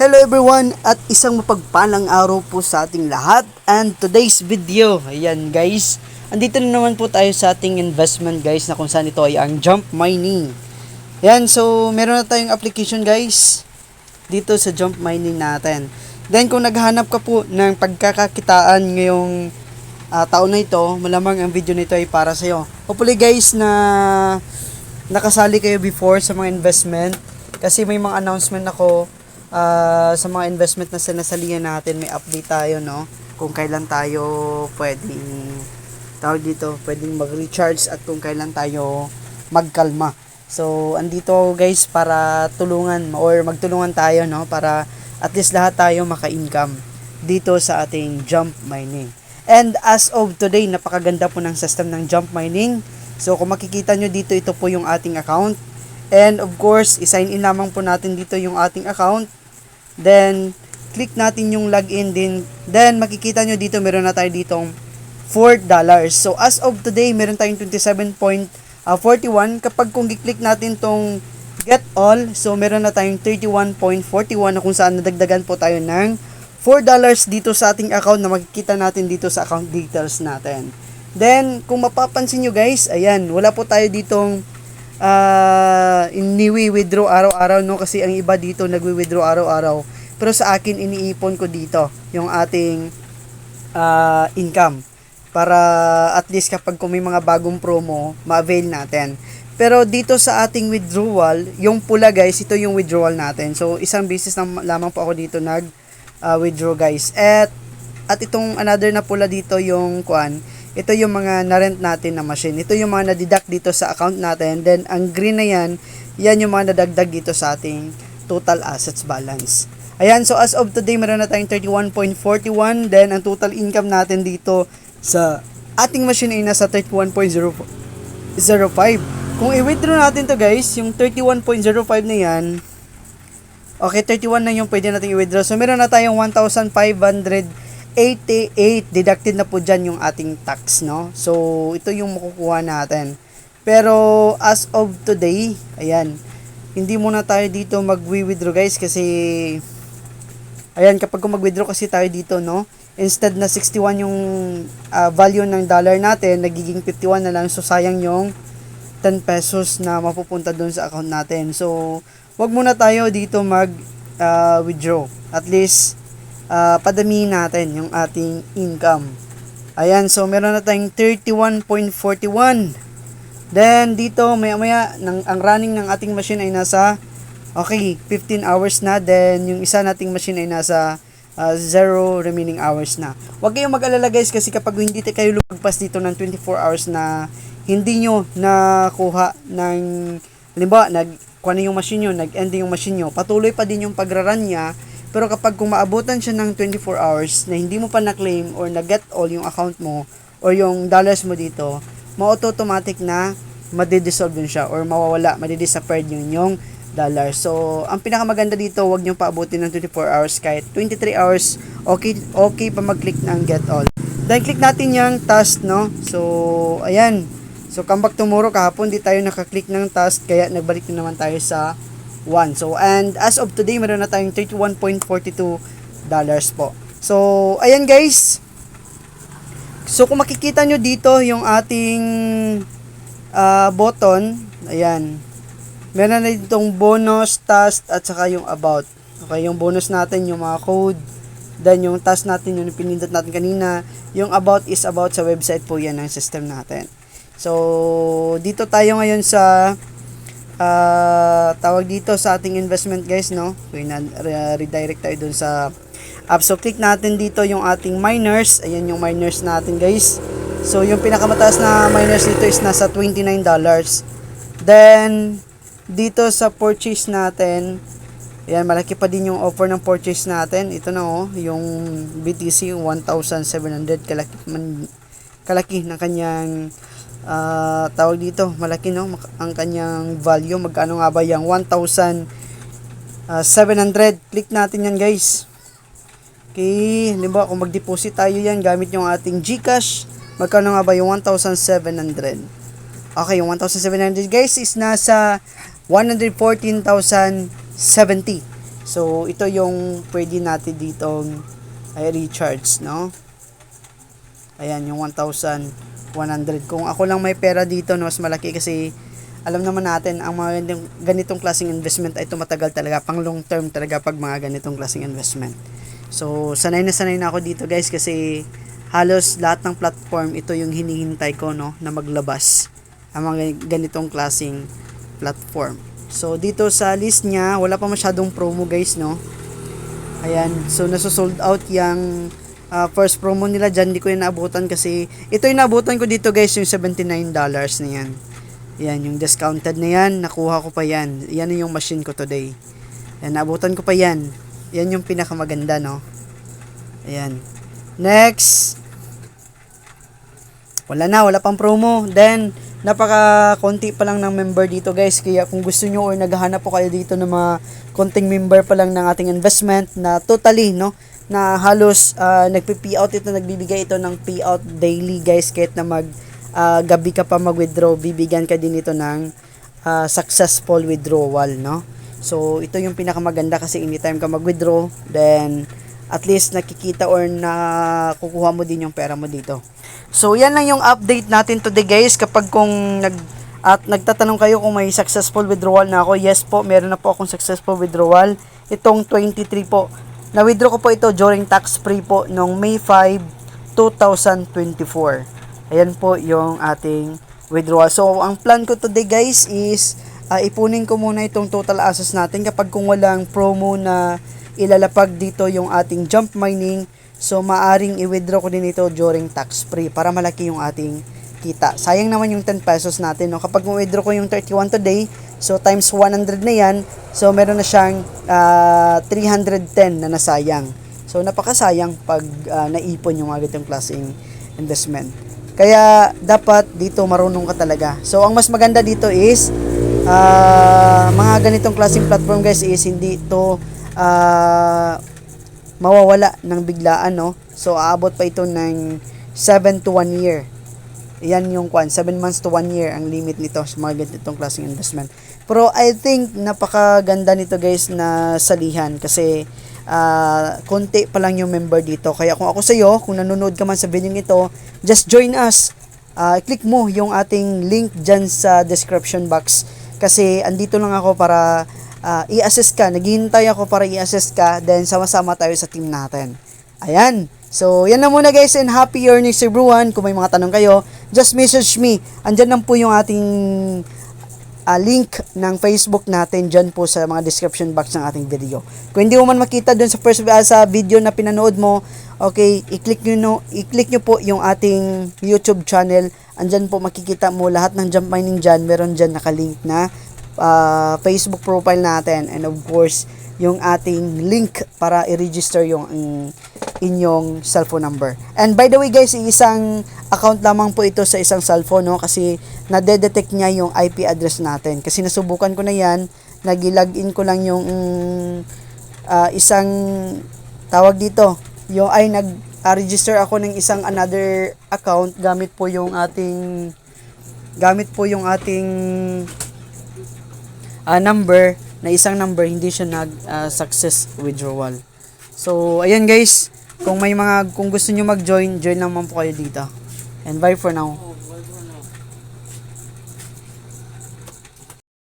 Hello everyone at isang mapagpalang araw po sa ating lahat. And today's video, ayan guys, andito na naman po tayo sa ating investment guys, na kung saan ito ay ang Jump Mining. Ayan, so meron na tayong application guys dito sa Jump Mining natin. Then kung naghahanap ka po ng pagkakakitaan ngayong taon na ito, malamang ang video nito ay para sa iyo. Hopefully guys na nakasali kayo before sa mga investment, kasi may mga announcement ako sa mga investment na sinasalihan natin. May update tayo, no, kung kailan tayo pwedeng mag-recharge at kung kailan tayo magkalma. So andito guys para tulungan or magtulungan tayo, no, para at least lahat tayo maka-income dito sa ating Jump Mining. And as of today, napakaganda po ng system ng Jump Mining. So kung makikita nyo dito, ito po yung ating account. And of course, i-sign in lamang po natin dito yung ating account. Then, click natin yung login din. Then, makikita nyo dito, meron na tayo ditong $4. So, as of today, meron tayong 27.41. Kapag kung i-click natin tong get all, so meron na tayong 31.41 na kung saan nadagdagan po tayo ng $4 dito sa ating account na makikita natin dito sa account details natin. Then, kung mapapansin nyo guys, ayan, wala po tayo ditong ini-withdraw araw-araw, no, kasi ang iba dito nagwi-withdraw araw-araw, pero sa akin iniipon ko dito yung ating income para at least kapag kung may mga bagong promo ma-avail natin. Pero dito sa ating withdrawal, yung pula guys, ito yung withdrawal natin. So isang beses lamang po ako dito withdraw guys, at itong another na pula dito yung ito yung mga na-rent natin na machine. Ito yung mga na-deduct dito sa account natin. Then, ang green na yan yung mga nadagdag dito sa ating total assets balance. Ayan, so as of today, meron na tayong 31.41. Then, ang total income natin dito sa ating machine ay nasa 31.05. Kung i-withdraw natin to guys, yung 31.05 na yan, okay, 31 na yung pwede natin i-withdraw. So, meron na tayong 1,588 deducted na po dyan yung ating tax, no? So, ito yung makukuha natin. Pero, as of today, ayan, hindi muna tayo dito mag-withdraw guys, kasi, ayan, kapag mag-withdraw kasi tayo dito, no? Instead na 61 yung value ng dollar natin, nagiging 51 na lang. So, sayang yung 10 pesos na mapupunta dun sa account natin. So, wag muna tayo dito mag-withdraw. At least, padamihin natin yung ating income. Ayan, so meron na tayong 31.41. Then dito maya ang running ng ating machine ay nasa 15 hours na. Then yung isa nating machine ay nasa 0 remaining hours na. Huwag kayong mag-alala guys, kasi kapag hindi kayo lumagpas dito ng 24 hours na hindi nyo nakuha ng, halimbawa kuha yung machine nyo, nag-end yung machine nyo, patuloy pa din yung pagra-run niya. Pero kapag kung maabutan siya ng 24 hours na hindi mo pa na-claim or na-get all yung account mo or yung dollars mo dito, ma-automatic na madidissolve yun siya or mawawala, madidisappear yung dollars. So, ang pinakamaganda dito, huwag nyo paabutin ng 24 hours. Kahit 23 hours, okay pa mag-click ng get all. Then, click natin yung task, no? So, ayan. So, come back tomorrow. Kahapon, di tayo nakaklik ng task, kaya nagbalik na naman tayo sa 1. So, and as of today, meron na tayong $31.42 po. So, ayan guys. So, kung makikita nyo dito yung ating button, ayan. Meron na ditong bonus, task, at saka yung about. Okay, yung bonus natin, yung mga code. Then, yung task natin, yung pinindot natin kanina. Yung about is about sa website po yan ng system natin. So, dito tayo ngayon sa tawag dito sa ating investment guys, no? So, redirect tayo dun sa app. So, click natin dito yung ating miners. Ayan yung miners natin guys. So, yung pinakamataas na miners dito is nasa $29. Then, dito sa purchase natin, ayan, malaki pa din yung offer ng purchase natin. Ito na, oh, yung BTC 1,700. Kalaki ng kanyang tawag dito, malaki, no, ang kanyang value. Magkano nga ba yung 1,700? Click natin yan guys. Okay, halimbawa kung mag-deposit tayo yan gamit yung ating GCash, magkano nga ba yung 1,700? Okay, yung 1,700 guys is nasa 114,070. So, ito yung pwede natin ditong recharge, no? Ayan, yung 1,100. Kung ako lang may pera dito, no, mas malaki kasi alam naman natin, ang mga ganitong klaseng investment ay tumatagal talaga, pang long term talaga pag mga ganitong klaseng investment. So, sanay na ako dito guys kasi halos lahat ng platform, ito yung hinihintay ko, no, na maglabas ang mga ganitong klaseng platform. So, dito sa list niya, wala pa masyadong promo guys, no. Ayan, so nasusold out yung first promo nila dyan, di ko yung naabutan kasi ito yung naabutan ko dito guys, yung $79 na yan. Yan, yung discounted na yan, nakuha ko pa yan. Yan yung machine ko today. Yan, naabutan ko pa yan. Yan yung pinakamaganda, no? Ayan. Next. Wala pang promo. Then, napaka-konti pa lang ng member dito guys. Kaya kung gusto nyo or naghahanap po kayo dito ng mga konting member pa lang ng ating investment na totally, no? Na halos nagpi-payout ito, nagbibigay ito ng payout daily guys, kahit na gabi ka pa mag-withdraw, bibigyan ka din ito ng successful withdrawal, no? So, ito yung pinakamaganda kasi anytime ka mag-withdraw, then at least nakikita or nakukuha mo din yung pera mo dito. So, yan lang yung update natin today guys. Kapag kung nagtatanong kayo kung may successful withdrawal na ako, yes po, meron na po akong successful withdrawal. Itong 23 po. Na-withdraw ko po ito during tax-free po noong May 5, 2024. Ayan po yung ating withdrawal. So, ang plan ko today guys is ipunin ko muna itong total assets natin kapag kung walang promo na ilalapag dito yung ating jump mining. So, maaring i-withdraw ko din ito during tax-free para malaki yung ating kita. Sayang naman yung 10 pesos natin, no? Kapag withdraw ko yung 31 today, so times 100 na yan, so meron na siyang 310 na nasayang. So, napakasayang pag naipon yung mga ganitong klaseng investment. Kaya, dapat dito marunong ka talaga. So, ang mas maganda dito is, mga ganitong klaseng platform guys is hindi ito mawawala ng biglaan, no? So, aabot pa ito ng 7 to 1 year. Yan yung 7 months to 1 year ang limit nito sa mga ganitong klaseng investment. Pero, I think, napakaganda nito guys na salihan kasi konti pa lang yung member dito. Kaya kung ako sa'yo, kung nanonood ka man sa video nito, just join us. Click mo yung ating link dyan sa description box. Kasi andito lang ako para i-assess ka. Naghihintay ako para i-assess ka. Then sama-sama tayo sa team natin. Ayan. So, yan na muna guys and happy earnings everyone. Kung may mga tanong kayo, just message me. Andyan lang po yung ating link ng Facebook natin dyan po sa mga description box ng ating video. Kung hindi mo man makita dun sa first sa video na pinanood mo, okay, i-click nyo po yung ating YouTube channel. Andyan po makikita mo lahat ng jump mining dyan. Meron dyan nakalink na Facebook profile natin and of course yung ating link para i-register yung inyong cellphone number. And by the way guys, isang account lamang po ito sa isang cellphone, no? Kasi nade-detect niya yung IP address natin. Kasi nasubukan ko na yan, nag-login ko lang yung isang tawag dito, yung nag-register ako ng isang another account gamit po yung ating number na isang number, hindi siya success withdrawal. So, ayan guys, kung gusto nyo mag-join, join naman po kayo dito. And bye for now.